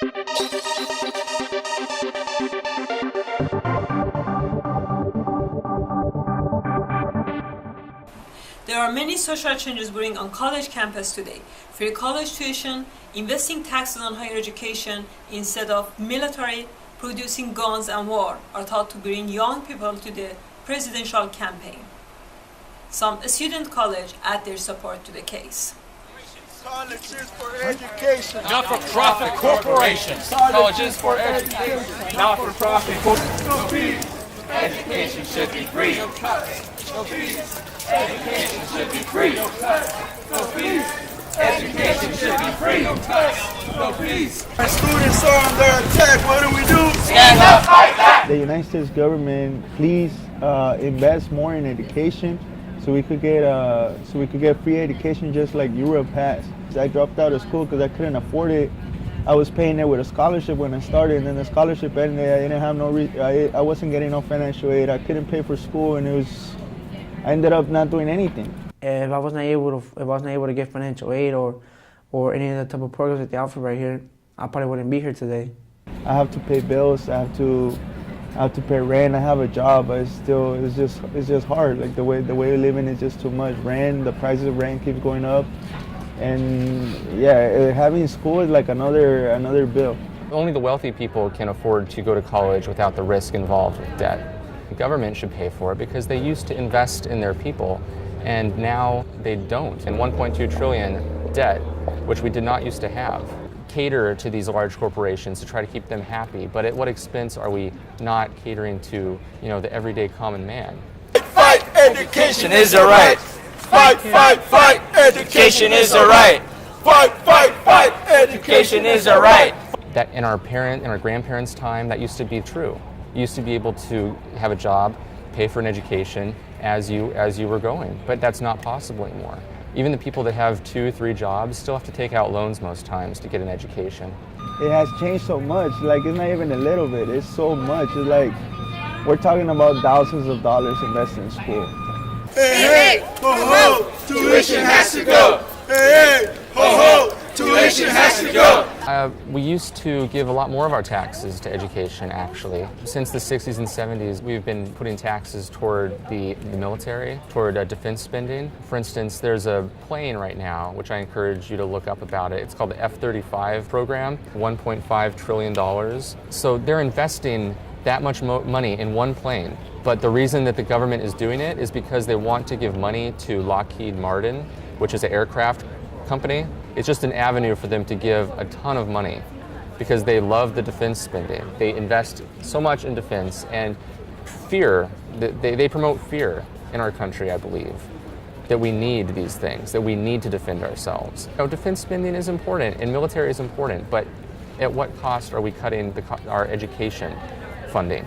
There are many social changes going on college campus today. Free college tuition, investing taxes on higher education instead of military, producing guns and war are thought to bring young people to the presidential campaign. Some student colleges add their support to the case. College is for education. Not-for-profit corporations. College is for education. Not-for-profit corporations. Education should be free. No fees. Education should be free. No fees. Education should be free. No fees. Our students are under attack. What do? Stand up, fight back. The United States government, please invest more in education, so we could get free education just like Europe has. I dropped out of school because I couldn't afford it. I was paying it with a scholarship when I started, and then the scholarship ended. I didn't have I wasn't getting no financial aid. I couldn't pay for school, and I ended up not doing anything. If I wasn't able to get financial aid or any of the type of programs that they offer right here, I probably wouldn't be here today. I have to pay bills. I have to pay rent. I have a job, but it's just hard. Like the way we're living is just too much. Rent, the prices of rent keeps going up, and yeah, having school is like another bill. Only the wealthy people can afford to go to college without the risk involved with debt. The government should pay for it because they used to invest in their people, and now they don't. And 1.2 trillion debt, which we did not used to have. Cater to these large corporations to try to keep them happy, but at what expense are we not catering to, the everyday common man? Fight, education is a right. Fight, education is a right. Fight, education is a right. That in our grandparents' time, that used to be true. You used to be able to have a job, pay for an education as you were going, but that's not possible anymore. Even the people that have 2-3 jobs still have to take out loans most times to get an education. It has changed so much. Like, it's not even a little bit. It's so much. It's like we're talking about thousands of dollars invested in school. Hey, ho, ho, tuition has to go. Hey, ho, ho, tuition has to go. We used to give a lot more of our taxes to education, actually. Since the 60s and 70s, we've been putting taxes toward the military, toward defense spending. For instance, there's a plane right now, which I encourage you to look up about it. It's called the F-35 program, $1.5 trillion. So they're investing that much money in one plane. But the reason that the government is doing it is because they want to give money to Lockheed Martin, which is an aircraft company. It's just an avenue for them to give a ton of money because they love the defense spending. They invest so much in defense, and fear, they promote fear in our country, I believe, that we need these things, that we need to defend ourselves. Defense spending is important and military is important, but at what cost are we cutting our education funding?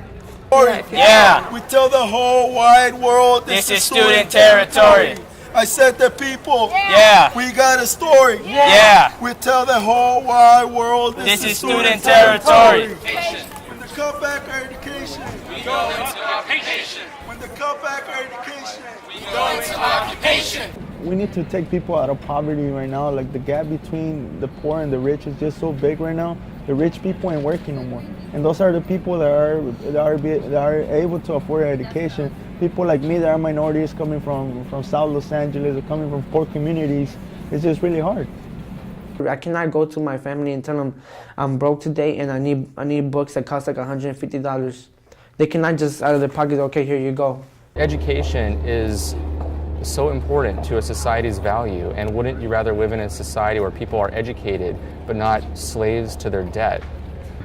Yeah. We tell the whole wide world This is student territory. I said the people. Yeah. We got a story. Yeah. We tell the whole wide world This is student territory. When they cut back our education, We go into occupation. when they cut back our education, We go into occupation. We need to take people out of poverty right now. Like, the gap between the poor and the rich is just so big right now. The rich people ain't working no more, and those are the people that are able to afford education. People like me that are minorities coming from South Los Angeles or coming from poor communities. It's just really hard. I cannot go to my family and tell them I'm broke today and I need books that cost like $150. They cannot just out of their pocket, okay, here you go. Education is so important to a society's value, and wouldn't you rather live in a society where people are educated but not slaves to their debt?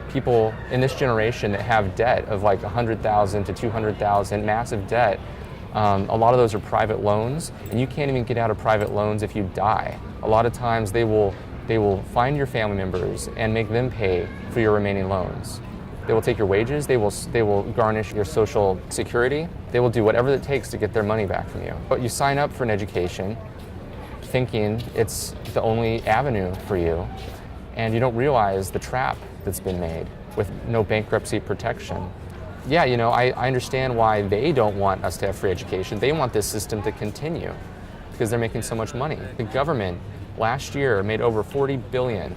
People in this generation that have debt of like $100,000 to $200,000, massive debt, a lot of those are private loans, and you can't even get out of private loans if you die. A lot of times they will find your family members and make them pay for your remaining loans. They will take your wages, they will garnish your social security, they will do whatever it takes to get their money back from you. But you sign up for an education thinking it's the only avenue for you, and you don't realize the trap that's been made with no bankruptcy protection. Yeah, I understand why they don't want us to have free education. They want this system to continue because they're making so much money. The government last year made over $40 billion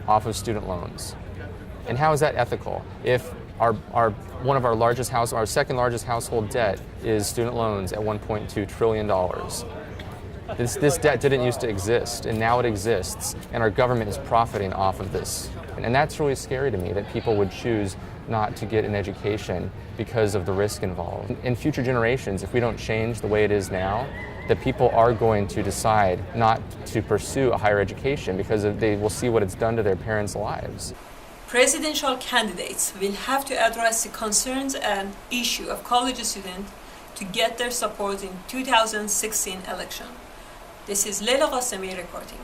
off of student loans. And how is that ethical? If our second largest household debt is student loans at $1.2 trillion. This debt didn't used to exist, and now it exists, and our government is profiting off of this. And that's really scary to me, that people would choose not to get an education because of the risk involved. In future generations, if we don't change the way it is now, that people are going to decide not to pursue a higher education because they will see what it's done to their parents' lives. Presidential candidates will have to address the concerns and issue of college students to get their support in 2016 election. This is Leila Ghasemi reporting.